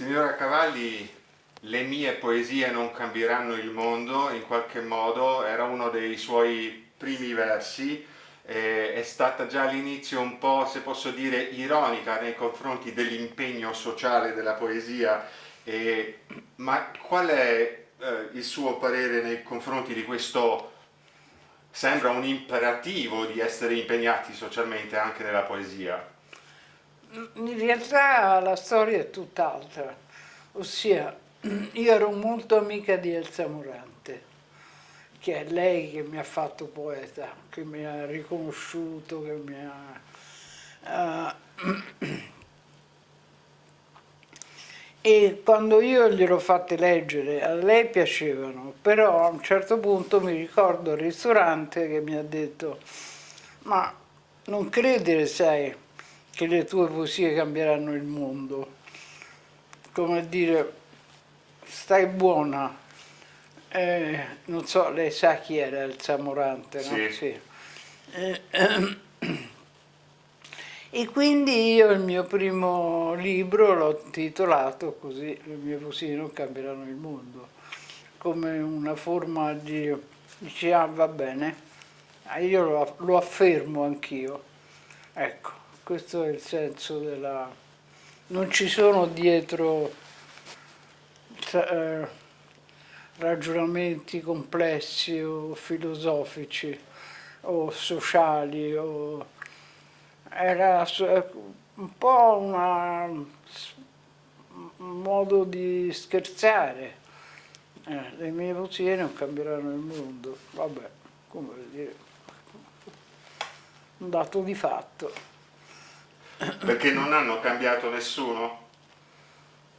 Signora Cavalli, le mie poesie non cambieranno il mondo, in qualche modo era uno dei suoi primi versi, è stata già all'inizio un po', se posso dire, ironica nei confronti dell'impegno sociale della poesia, ma qual è il suo parere nei confronti di questo, sembra un imperativo di essere impegnati socialmente anche nella poesia? In realtà la storia è tutt'altra, ossia io ero molto amica di Elsa Morante, che è lei che mi ha fatto poeta, che mi ha riconosciuto, che mi ha... E quando io gliel'ho fatte leggere, a lei piacevano, però a un certo punto mi ricordo al ristorante che mi ha detto: ma non credere, sai, che le tue poesie cambieranno il mondo. Come a dire, stai buona. Non so, lei sa chi era Elsa Morante, no? Sì. Sì. Eh, E quindi io il mio primo libro l'ho titolato così: le mie poesie non cambieranno il mondo, come una forma di... dici, ah, va bene, io lo affermo anch'io. Ecco, questo è il senso della... non ci sono dietro eh, ragionamenti complessi o filosofici o sociali o... era un po' un modo di scherzare. Le mie poesie non cambieranno il mondo, vabbè, come dire, un dato di fatto. Perché non hanno cambiato nessuno?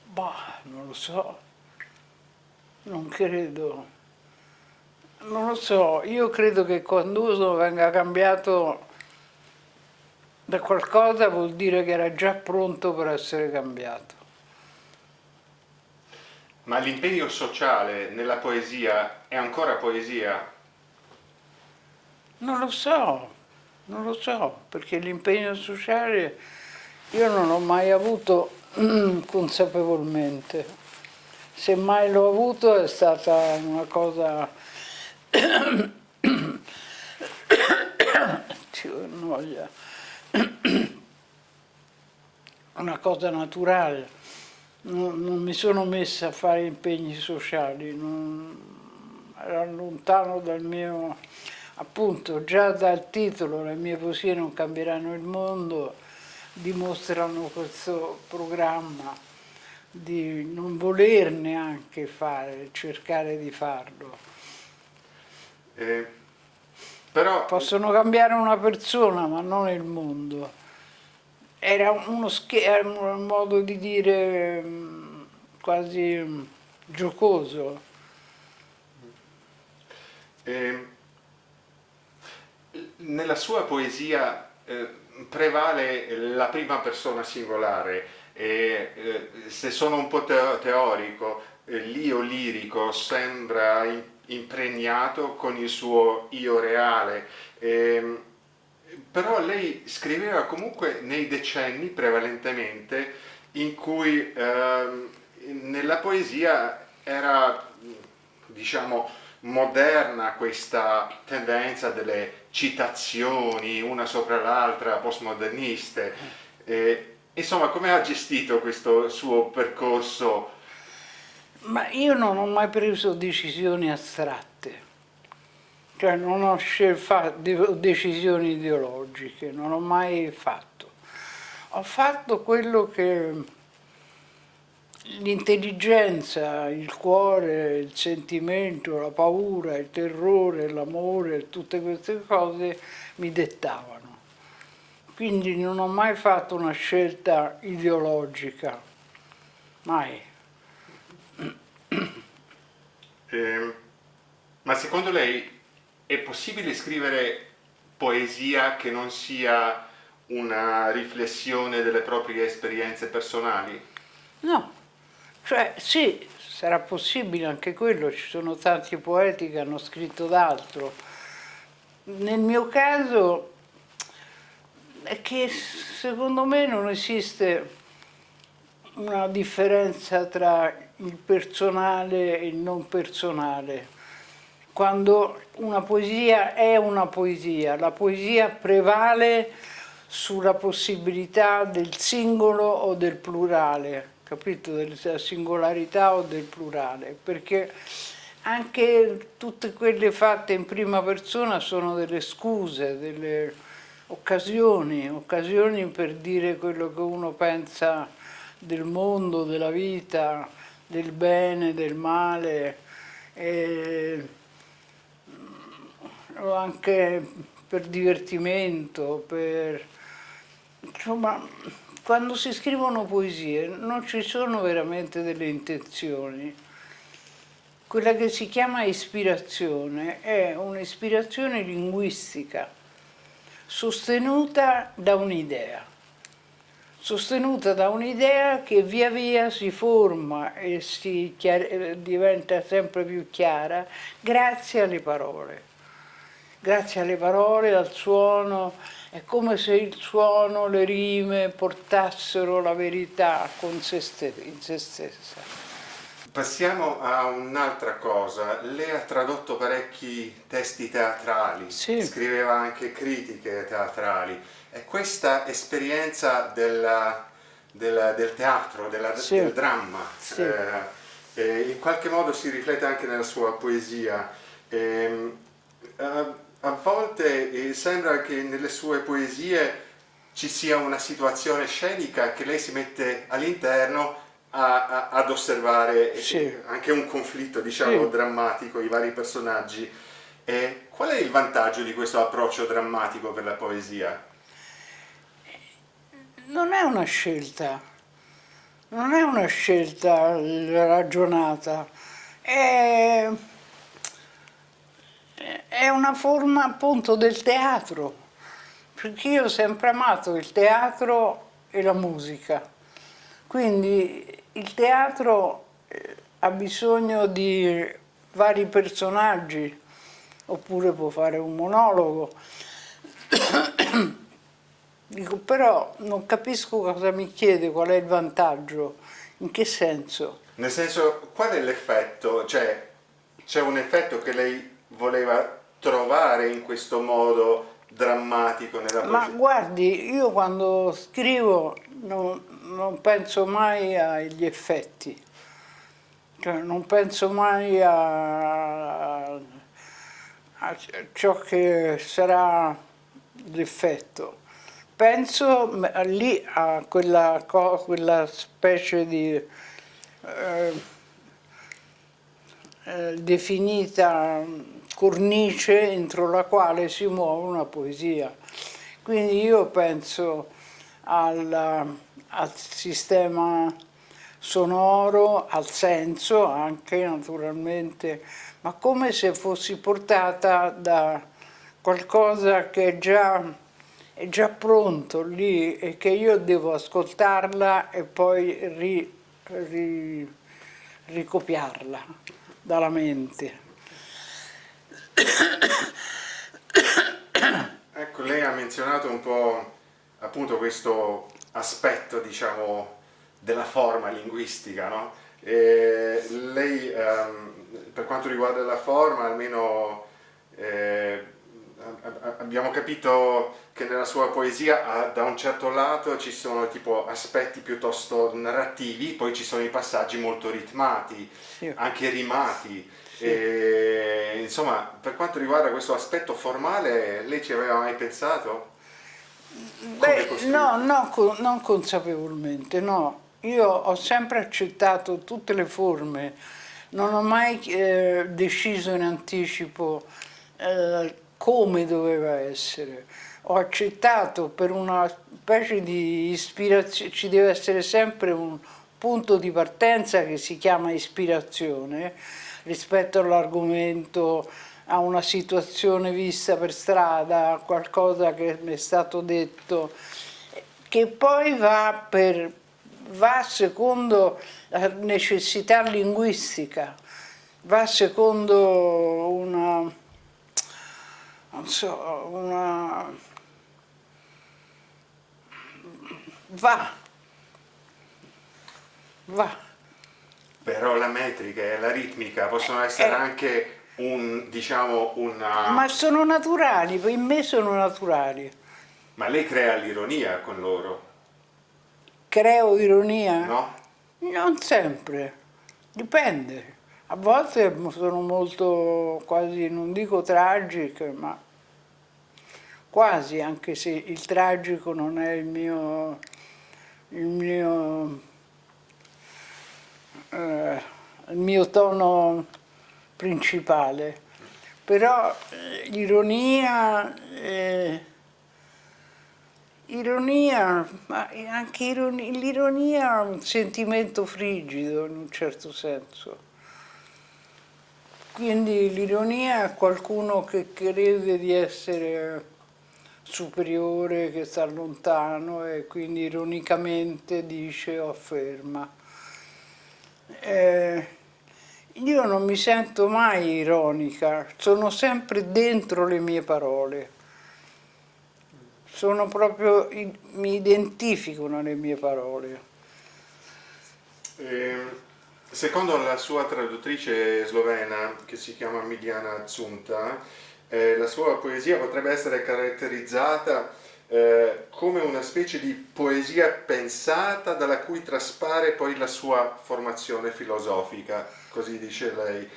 Bah, non lo so, non credo, non lo so, io credo che quando uno venga cambiato da qualcosa vuol dire che era già pronto per essere cambiato. Ma l'impegno sociale nella poesia è ancora poesia? Non lo so, non lo so, perché l'impegno sociale io non l'ho mai avuto consapevolmente. Se mai l'ho avuto è stata una cosa... Ci noia. Una cosa naturale. Non mi sono messa a fare impegni sociali, era lontano dal mio... Appunto, già dal titolo "Le mie poesie non cambieranno il mondo" dimostrano questo programma di non voler neanche fare, cercare di farlo. Eh, però Possono cambiare una persona, ma non il mondo. Era era un modo di dire quasi giocoso. eh, nella sua poesia prevale la prima persona singolare se sono un po' teorico, l'io lirico sembra impregnato con il suo io reale. Ehm, Però lei scriveva comunque nei decenni prevalentemente in cui nella poesia era, diciamo, moderna questa tendenza delle citazioni una sopra l'altra, postmoderniste. Insomma, come ha gestito questo suo percorso? Ma io non ho mai preso decisioni astratte, cioè non ho decisioni ideologiche, non ho mai fatto. Ho fatto quello che l'intelligenza, il cuore, il sentimento, la paura, il terrore, l'amore, tutte queste cose mi dettavano. Quindi non ho mai fatto una scelta ideologica, mai. Eh, ma secondo lei è possibile scrivere poesia che non sia una riflessione delle proprie esperienze personali? No, cioè sì, sarà possibile anche quello, ci sono tanti poeti che hanno scritto d'altro. Nel mio caso è che secondo me non esiste una differenza tra il personale e il non personale. Quando una poesia è una poesia, la poesia prevale sulla possibilità del singolo o del plurale, capito? Della singolarità o del plurale, perché anche tutte quelle fatte in prima persona sono delle scuse, delle occasioni per dire quello che uno pensa del mondo, della vita, del bene, del male, o anche per divertimento, insomma, quando si scrivono poesie non ci sono veramente delle intenzioni. Quella che si chiama ispirazione è un'ispirazione linguistica sostenuta da un'idea. Sostenuta da un'idea che via via si forma e diventa sempre più chiara grazie alle parole. Grazie alle parole, al suono, è come se il suono, le rime portassero la verità con in se stessa. Passiamo a un'altra cosa. Lei ha tradotto parecchi testi teatrali, Sì, scriveva anche critiche teatrali. E questa esperienza del teatro, sì, del dramma, sì. in qualche modo si riflette anche nella sua poesia. Ehm, a volte sembra che nelle sue poesie ci sia una situazione scenica che lei si mette all'interno ad osservare Sì, anche un conflitto, diciamo, sì. drammatico, i vari personaggi. E qual è il vantaggio di questo approccio drammatico per la poesia? Non è una scelta, non è una scelta ragionata, è, è una forma appunto del teatro, perché io ho sempre amato il teatro e la musica. Quindi il teatro ha bisogno di vari personaggi, oppure può fare un monologo. Dico, però non capisco cosa mi chiede, qual è il vantaggio, in che senso? Nel senso, qual è l'effetto? Cioè, c'è un effetto che lei voleva trovare in questo modo drammatico nella Ma poesia? guardi, io quando scrivo non penso mai agli effetti, cioè non penso mai a ciò che sarà l'effetto. Penso lì a quella specie di definita cornice entro la quale si muove una poesia. Quindi io penso al sistema sonoro, al senso anche naturalmente, ma come se fossi portata da qualcosa che è già pronto lì e che io devo ascoltarla e poi ricopiarla dalla mente. Ecco, lei ha menzionato un po' appunto questo aspetto, diciamo, della forma linguistica, no? E lei, per quanto riguarda la forma, almeno abbiamo capito che nella sua poesia da un certo lato ci sono tipo aspetti piuttosto narrativi, poi ci sono i passaggi molto ritmati, Sì, anche rimati. sì. E, insomma, per quanto riguarda questo aspetto formale, lei ci aveva mai pensato? Come Beh, no, costruire? non consapevolmente, no. Io ho sempre accettato tutte le forme, non ho mai deciso in anticipo come doveva essere. Ho accettato per una specie di ispirazione, ci deve essere sempre un punto di partenza che si chiama ispirazione rispetto all'argomento, a una situazione vista per strada, a qualcosa che mi è stato detto, che poi va secondo la necessità linguistica, va secondo una, non so, va. va. Però la metrica e la ritmica possono essere anche diciamo, Ma sono naturali, per me sono naturali. Ma lei crea l'ironia con loro, Creo ironia? no? Non sempre, dipende. A volte sono molto quasi, non dico tragiche, ma quasi, anche se il tragico non è il mio, eh, il mio tono principale. Però ironia, ma anche l'ironia è un sentimento frigido in un certo senso. Quindi l'ironia è qualcuno che crede di essere superiore, che sta lontano e quindi ironicamente dice o afferma. Eh, io non mi sento mai ironica, sono sempre dentro le mie parole, sono proprio, mi identificano le mie parole. Ehm, Secondo la sua traduttrice slovena, che si chiama Miliana Zunta, la sua poesia potrebbe essere caratterizzata come una specie di poesia pensata dalla cui traspare poi la sua formazione filosofica, così dice lei.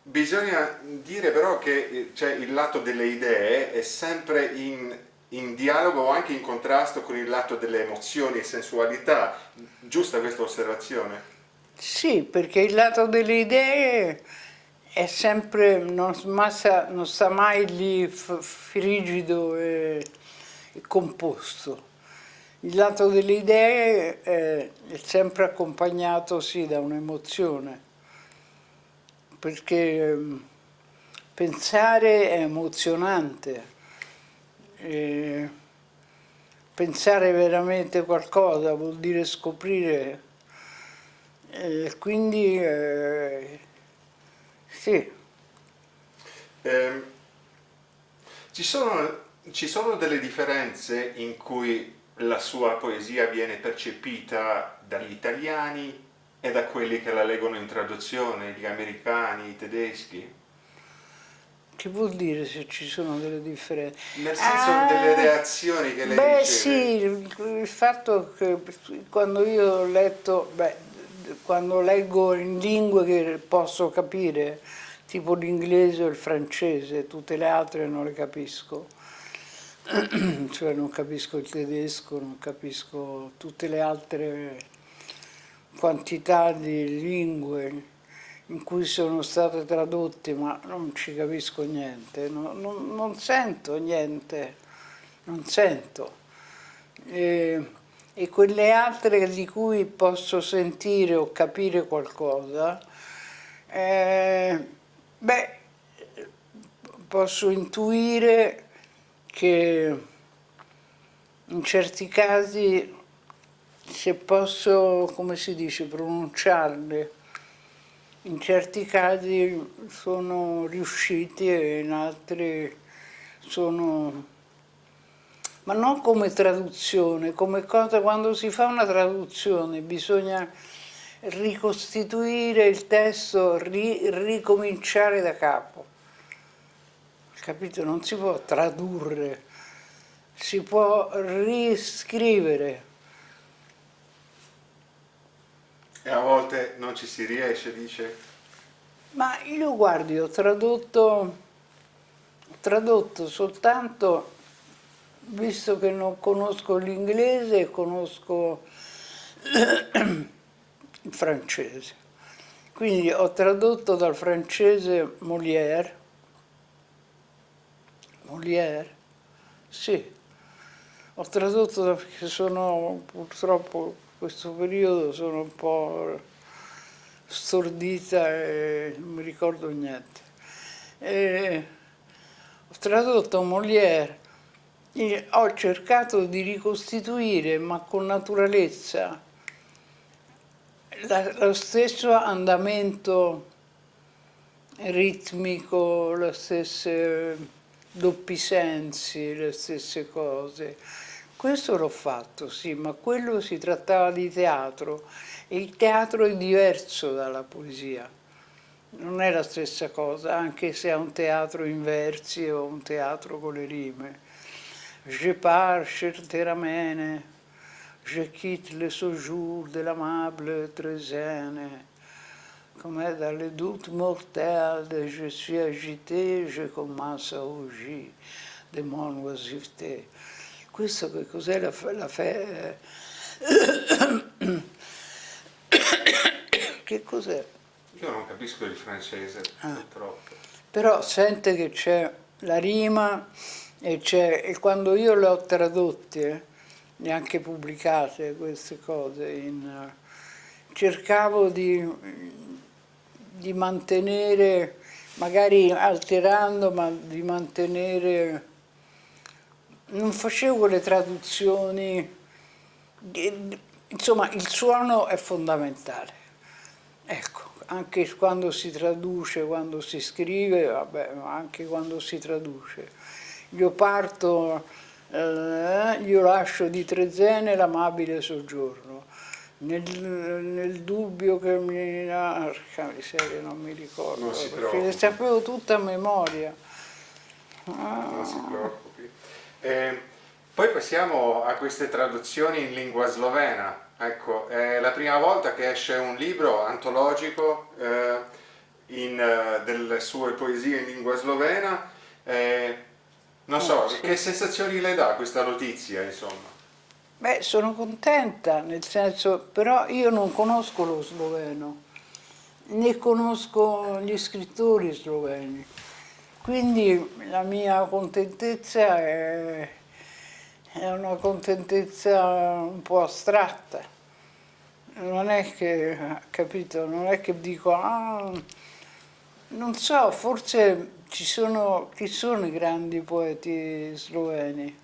Bisogna dire però che cioè, il lato delle idee è sempre in dialogo o anche in contrasto con il lato delle emozioni e sensualità. Giusta questa osservazione? Sì, perché il lato delle idee è sempre, non sta mai lì frigido e composto. Il lato delle idee è sempre accompagnato, sì, da un'emozione, perché pensare è emozionante. E pensare veramente qualcosa vuol dire scoprire. Quindi sì, Ehm, ci sono delle differenze in cui la sua poesia viene percepita dagli italiani e da quelli che la leggono in traduzione, gli americani, i tedeschi? che vuol dire se ci sono delle differenze? Nel senso delle Ah, reazioni che lei beh sì, riceve. il fatto che quando io ho letto, beh, quando leggo in lingue che posso capire, tipo l'inglese o il francese, tutte le altre non le capisco. Cioè non capisco il tedesco, non capisco tutte le altre quantità di lingue in cui sono state tradotte, ma non ci capisco niente, non sento niente, non sento. E, e quelle altre di cui posso sentire o capire qualcosa, eh, beh, posso intuire che in certi casi, se posso, come si dice, pronunciarle, in certi casi sono riusciti e in altri sono... Ma non come traduzione, come cosa, quando si fa una traduzione bisogna ricostituire il testo, ricominciare da capo. Capito? Non si può tradurre, si può riscrivere. E a volte non ci si riesce, dice. Ma io guardi, ho tradotto soltanto, visto che non conosco l'inglese, conosco il francese. Quindi ho tradotto dal francese Molière, sì, ho tradotto perché sono purtroppo in questo periodo sono un po' stordita e non mi ricordo niente. E ho tradotto Molière e ho cercato di ricostituire, ma con naturalezza, lo stesso andamento ritmico, le stesse doppi sensi, le stesse cose, Questo l'ho fatto, sì, ma quello si trattava di teatro e il teatro è diverso dalla poesia. Non è la stessa cosa, anche se è un teatro in versi o un teatro con le rime. Je pars sur Teramene, je quitte le séjour de l'amable Trézène. Com'è dalle doutes mortelles, je suis agité, je commence à rougir de mon oisiveté. Questo che cos'è che cos'è? Io non capisco il francese, purtroppo. Però sente che c'è la rima e quando io le ho tradotte, neanche pubblicate queste cose, cercavo di mantenere, magari alterando, ma di mantenere, non facevo le traduzioni, insomma il suono è fondamentale. Ecco, anche quando si traduce, quando si scrive, vabbè, ma anche quando si traduce. Io parto, io lascio di Trezene l'amabile soggiorno. Nel dubbio che mi... Porca miseria, non mi ricordo, Non si perché le preoccupi. sapevo tutta a memoria. Non si preoccupi. Poi passiamo a queste traduzioni in lingua slovena. Ecco, è la prima volta che esce un libro antologico delle sue poesie in lingua slovena. Non so, Sì. che sensazioni le dà questa notizia, insomma? Beh, sono contenta, nel senso, però io non conosco lo sloveno, né conosco gli scrittori sloveni, quindi la mia contentezza è una contentezza un po' astratta. Non è che, capito, non è che dico, non so, forse chi sono i grandi poeti sloveni?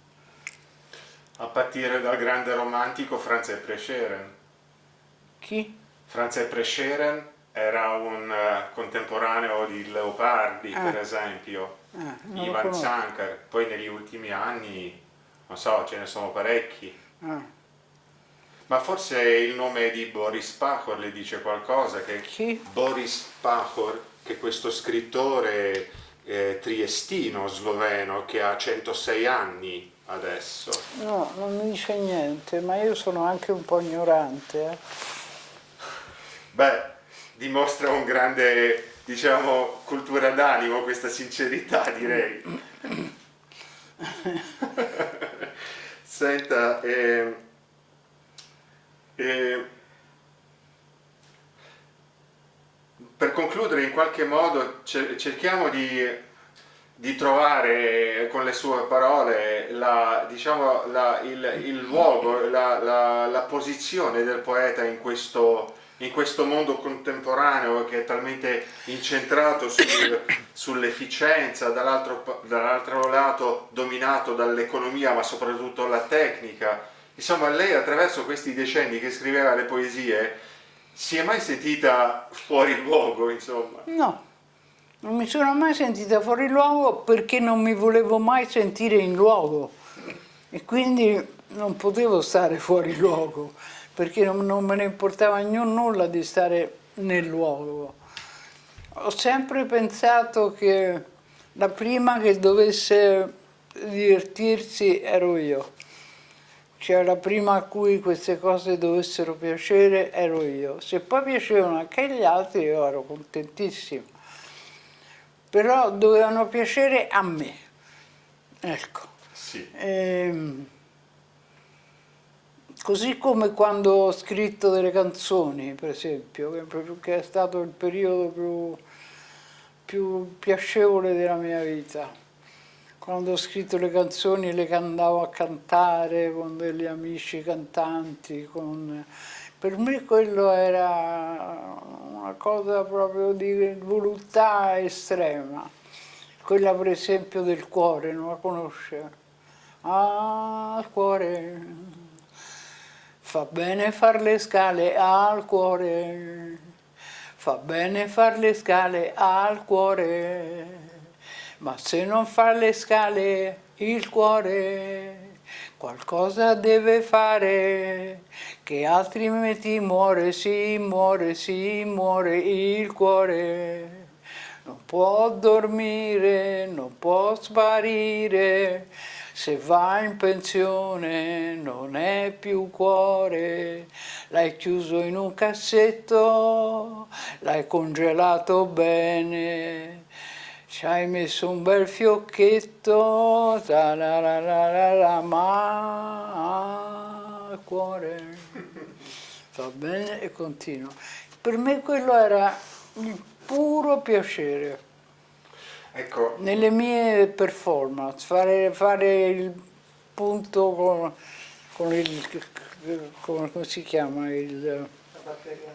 A partire dal grande romantico Franz Prešeren. Chi? Franz Prešeren era un contemporaneo di Leopardi, per esempio, Non lo Ivan conosco. Shankar. Poi negli ultimi anni, non so, ce ne sono parecchi. Ah, Ma forse il nome di Boris Pahor le dice qualcosa, che chi? Boris Pahor, che è questo scrittore triestino sloveno che ha 106 anni adesso. No, non mi dice niente, ma io sono anche un po' ignorante. Beh, dimostra un grande, diciamo, cultura d'animo, questa sincerità, direi. Senta, per concludere, in qualche modo cerchiamo di trovare con le sue parole diciamo, il luogo, la posizione del poeta in questo mondo contemporaneo che è talmente incentrato sull'efficienza, dall'altro lato dominato dall'economia ma soprattutto la tecnica. Insomma, lei attraverso questi decenni che scriveva le poesie si è mai sentita fuori luogo, insomma? No, non mi sono mai sentita fuori luogo perché non mi volevo mai sentire in luogo e quindi non potevo stare fuori luogo perché non me ne importava nulla di stare nel luogo. Ho sempre pensato che la prima che dovesse divertirsi ero io. Cioè la prima a cui queste cose dovessero piacere ero io. Se poi piacevano anche gli altri io ero contentissima. Però dovevano piacere a me. Ecco. Sì. Così come quando ho scritto delle canzoni, per esempio, che è stato il periodo più piacevole della mia vita. Quando ho scritto le canzoni le andavo a cantare con degli amici cantanti, per me quello era una cosa proprio di voluttà estrema. Quella per esempio del cuore, non la conosce? Ah, il cuore, fa bene far le scale al cuore, fa bene far le scale al cuore. Ma se non fa le scale il cuore, qualcosa deve fare, che altrimenti muore, sì, muore il cuore. Non può dormire, non può sparire, se va in pensione non è più cuore. L'hai chiuso in un cassetto, l'hai congelato bene, ci hai messo un bel fiocchetto, ta la la la la la, ma il cuore va bene e continua. Per me quello era il puro piacere Ecco, nelle mie performance, fare il punto con il, come si chiama il, La batteria.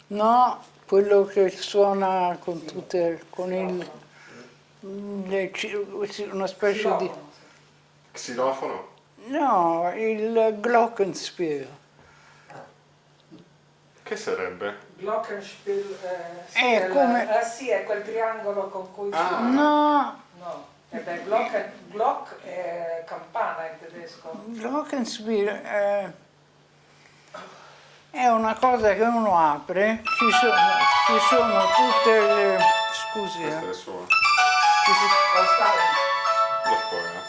no, quello che suona con tutte, con il, una specie di, Xilofono, sì. xilofono? no, il glockenspiel. Che sarebbe? Glockenspiel, sì, È come, sì, è quel triangolo con cui Ah. si... no, No, Glock è campana in tedesco. glockenspiel è una cosa che uno apre, ci sono tutte le, scusi, Questo è il suo. Lo Stalin. Lo spoiler.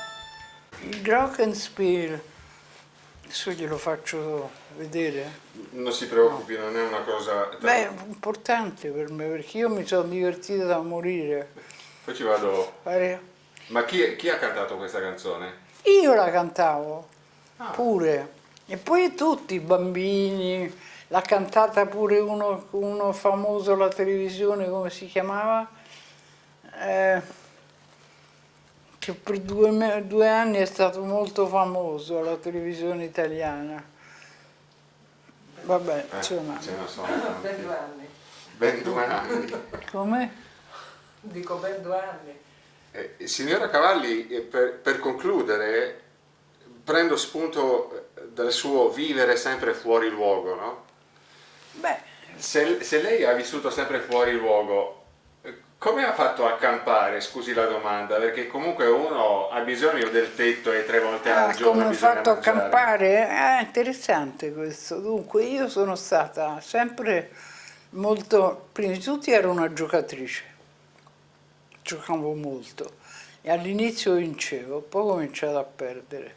il glockenspiel, adesso glielo faccio vedere. Non si preoccupi, non è una cosa... Beh, è importante per me perché io mi sono divertita da morire. Poi ci vado... Fare- Ma chi ha cantato questa canzone? Io la cantavo Ah. pure, e poi tutti i bambini, l'ha cantata pure uno famoso alla televisione, come si chiamava? Eh, che per 2 anni è stato molto famoso alla televisione italiana. Vabbè, insomma, Ce ne sono Ben tanti. 2 anni. Ben 2 anni. come? Dico ben 2 anni. Signora Cavalli, per concludere, prendo spunto dal suo vivere sempre fuori luogo, no? Beh, Se lei ha vissuto sempre fuori luogo, come ha fatto a campare, scusi la domanda, perché comunque uno ha bisogno del tetto e 3 volte al giorno come ho bisogna fatto a mangiare. campare? È interessante questo. Dunque, io sono stata sempre molto, prima di tutto ero una giocatrice, giocavo molto e all'inizio vincevo, poi ho cominciato a perdere.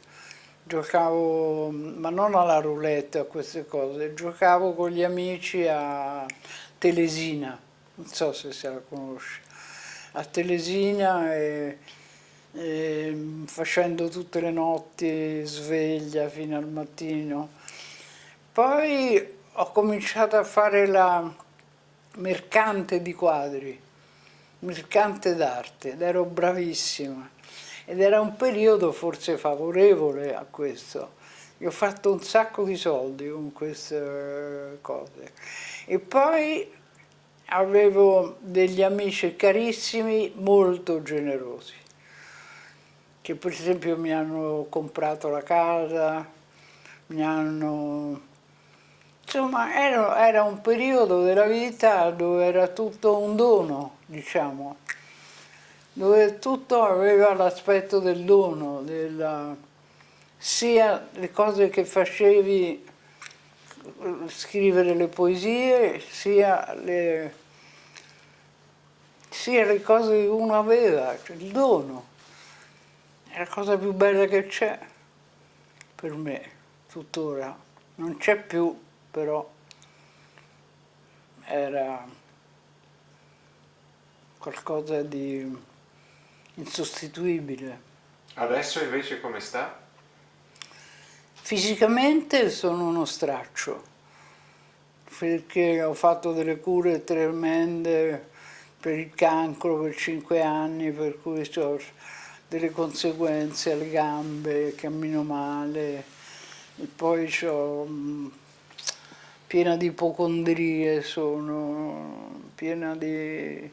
Giocavo, ma non alla roulette, a queste cose, giocavo con gli amici a Telesina, non so se la conosci, a Telesina e facendo tutte le notti sveglia fino al mattino. Poi ho cominciato a fare la mercante di quadri, mercante d'arte, ed ero bravissima. Ed era un periodo forse favorevole a questo. Io ho fatto un sacco di soldi con queste cose. E poi avevo degli amici carissimi, molto generosi, che per esempio mi hanno comprato la casa, mi hanno... Insomma, era un periodo della vita dove era tutto un dono, diciamo, dove tutto aveva l'aspetto del dono, sia le cose che facevi, scrivere le poesie, sia le cose che uno aveva, cioè il dono. È la cosa più bella che c'è per me, tuttora. Non c'è più, però era qualcosa di insostituibile. Adesso invece come sta? Fisicamente sono uno straccio, perché ho fatto delle cure tremende per il cancro per 5 anni, per cui ho delle conseguenze alle gambe, cammino male, e poi ho piena di ipocondrie, sono piena di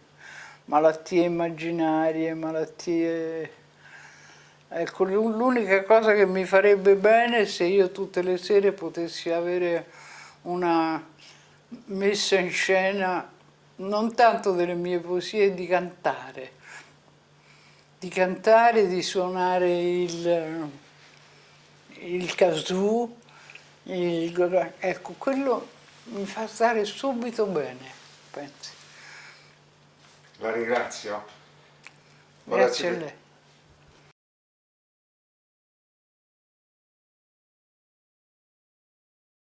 malattie immaginarie, malattie... Ecco, l'unica cosa che mi farebbe bene è se io tutte le sere potessi avere una messa in scena non tanto delle mie poesie, di cantare, di suonare il kazoo, ecco, quello mi fa stare subito bene, pensi. La ringrazio. Grazie a lei.